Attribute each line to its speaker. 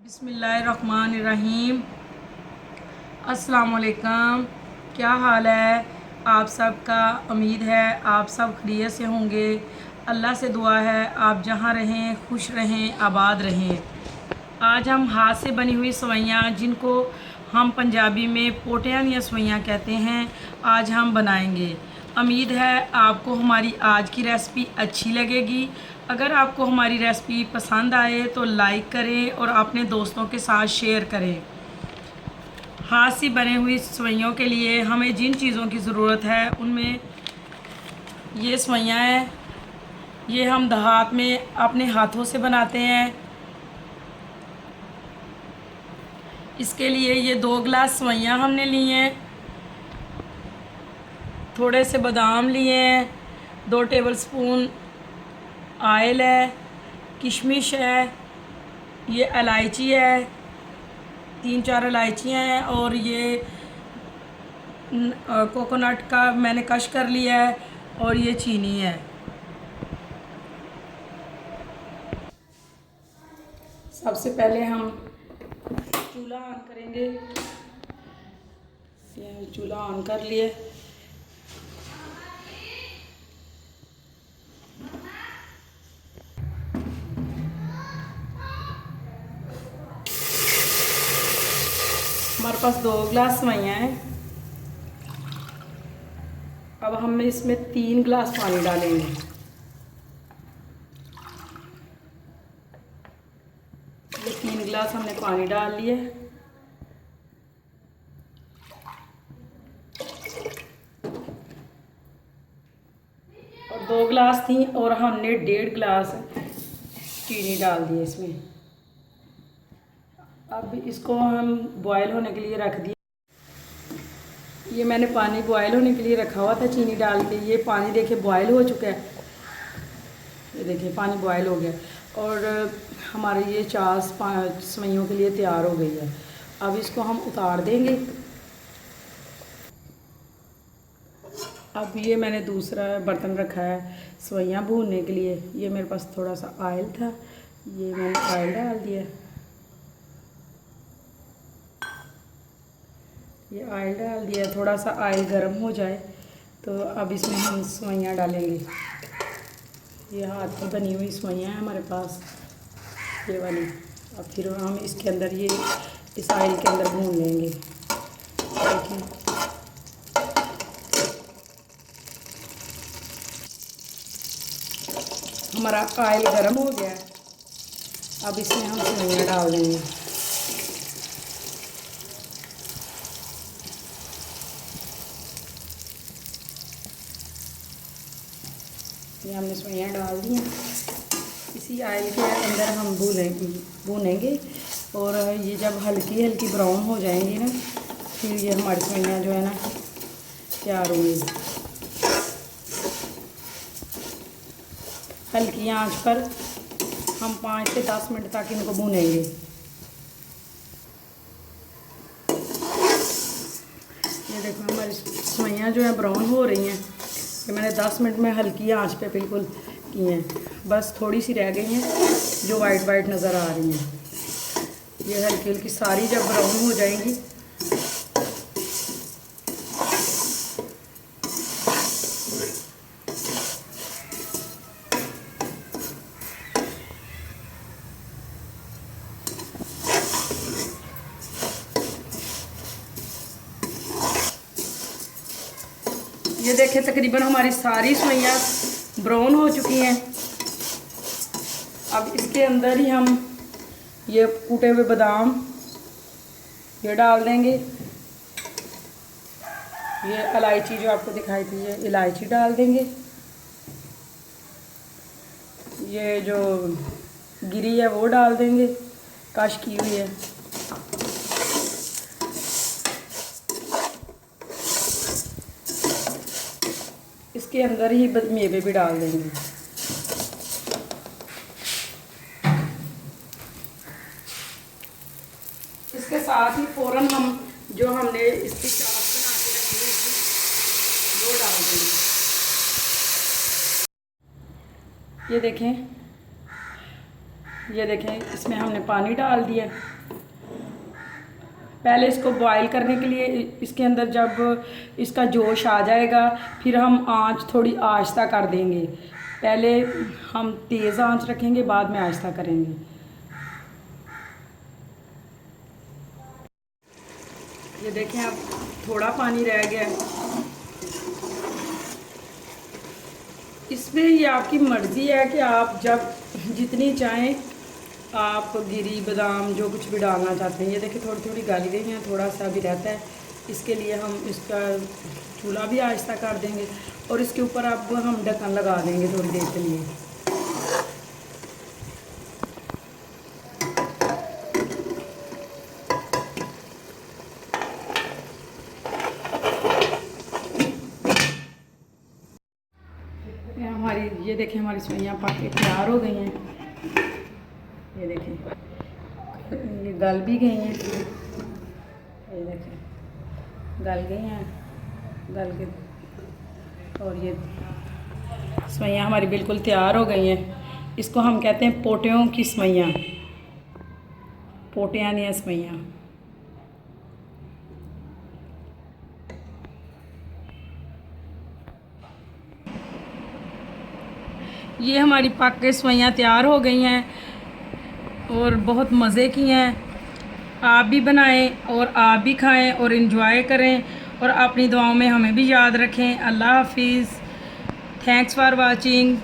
Speaker 1: बिस्मिल्लाहिर्रहमानिर्रहीम। अस्सलामुअलैकुम। क्या हाल है आप सबका? उम्मीद है आप सब खैरियत से होंगे। अल्लाह से दुआ है आप जहाँ रहें खुश रहें, आबाद रहें। आज हम हाथ से बनी हुई सवैयाँ, जिनको हम पंजाबी में पोटियान या सवैयाँ कहते हैं, आज हम बनाएंगे। उम्मीद है आपको हमारी आज की रेसिपी अच्छी लगेगी। अगर आपको हमारी रेसिपी पसंद आए तो लाइक करें और अपने दोस्तों के साथ शेयर करें। हाथ से बने हुई सवैयों के लिए हमें जिन चीज़ों की ज़रूरत है उनमें ये सवैयाँ हैं। ये हम देहात में अपने हाथों से बनाते हैं। इसके लिए ये 2 गिलास सवैयाँ हमने ली हैं। थोड़े से बादाम लिए हैं। 2 टेबलस्पून आयल है। किशमिश है। ये इलायची है। 3-4 इलायचियाँ हैं। और ये कोकोनट का मैंने कश कर लिया है। और ये चीनी है। सबसे पहले हम चूल्हा ऑन करेंगे। ये चूल्हा ऑन कर लिए। हमारे पास 2 गिलास सवैयाँ हैं। अब हम इसमें 3 गिलास पानी डालेंगे। ये 3 गिलास हमने पानी डाल लिए। और 2 गिलास थी और हमने 1.5 गिलास चीनी डाल दी इसमें। अब इसको हम बॉयल होने के लिए रख दिए। ये मैंने पानी बॉयल होने के लिए रखा हुआ था चीनी डाल के। ये पानी देखिए बॉयल हो चुका है। ये देखिए पानी बॉयल हो गया और हमारे ये चास 5 सवैयों के लिए तैयार हो गई है। अब इसको हम उतार देंगे। अब ये मैंने दूसरा बर्तन रखा है सवैयाँ भूनने के लिए। ये मेरे पास थोड़ा सा ऑयल था, ये मैंने ऑयल डाल दिया। ये ऑयल डाल दिया। थोड़ा सा ऑयल गर्म हो जाए तो अब इसमें हम सवैयाँ डालेंगे। ये हाथ की बनी हुई सवैयाँ हैं हमारे पास, ये वाली। अब फिर हम इसके अंदर ये इस ऑयल के अंदर भून लेंगे। देखिए हमारा ऑयल गर्म हो गया। अब इसमें हम सवैयाँ डाल देंगे। ये हमने सवैयाँ डाल दी हैं। इसी ऑयल के अंदर हम भूनेंगे और ये जब हल्की हल्की ब्राउन हो जाएंगी ना, फिर ये हमारी सवैयाँ जो है ना तैयार होंगी। हल्की आंच पर हम 5 से 10 मिनट तक इनको भूनेंगे। ये देखो हमारी सवैयाँ जो है ब्राउन हो रही हैं। ये मैंने 10 मिनट में हल्की आंच पे बिल्कुल की हैं। बस थोड़ी सी रह गई हैं जो वाइट वाइट नज़र आ रही हैं। ये हल्की हल्की सारी जब ब्राउन हो जाएंगी ये देखें तकरीबन हमारी सारी सवैयाँ ब्राउन हो चुकी हैं। अब इसके अंदर ही हम ये कूटे हुए बादाम ये डाल देंगे। ये इलायची जो आपको दिखाई थी ये इलायची डाल देंगे। ये जो गिरी है वो डाल देंगे, कश की हुई है। इसके अंदर ही मेवे भी डाल देंगे। इसके साथ ही फ़ौरन हम जो हमने इसकी चाट बना के रखी हुई थी वो डाल देंगे। ये देखें ये देखें, इसमें हमने पानी डाल दिया। पहले इसको बॉईल करने के लिए इसके अंदर जब इसका जोश आ जाएगा फिर हम आंच थोड़ी आहिस्ता कर देंगे। पहले हम तेज़ आंच रखेंगे, बाद में आहिस्ता करेंगे। ये देखें, अब थोड़ा पानी रह गया। इसमें ये आपकी मर्ज़ी है कि आप जब जितनी चाहें आप गिरी बादाम जो कुछ भी डालना चाहते हैं। ये देखिए थोड़ी थोड़ी गल गई हैं, थोड़ा सा भी रहता है। इसके लिए हम इसका चूल्हा भी आहिस्ता कर देंगे और इसके ऊपर अब हम ढक्कन लगा देंगे थोड़ी देर के लिए। ये देखें, हमारी सेवइयाँ पक के तैयार हो गई हैं। ये देखें, ये गल भी गई हैं। ये देखें, गल गई हैं, गल के, और ये सेवइयाँ हमारी बिल्कुल तैयार हो गई हैं। इसको हम कहते हैं पोटियों की सेवइयाँ, पोटियाँ नहीं है सेवइयाँ। ये हमारी पक के सेवइयाँ तैयार हो गई हैं और बहुत मज़े की हैं। आप भी बनाएं और आप भी खाएं और इन्जॉय करें और अपनी दुआओं में हमें भी याद रखें। अल्लाह हाफिज़। Thanks for watching.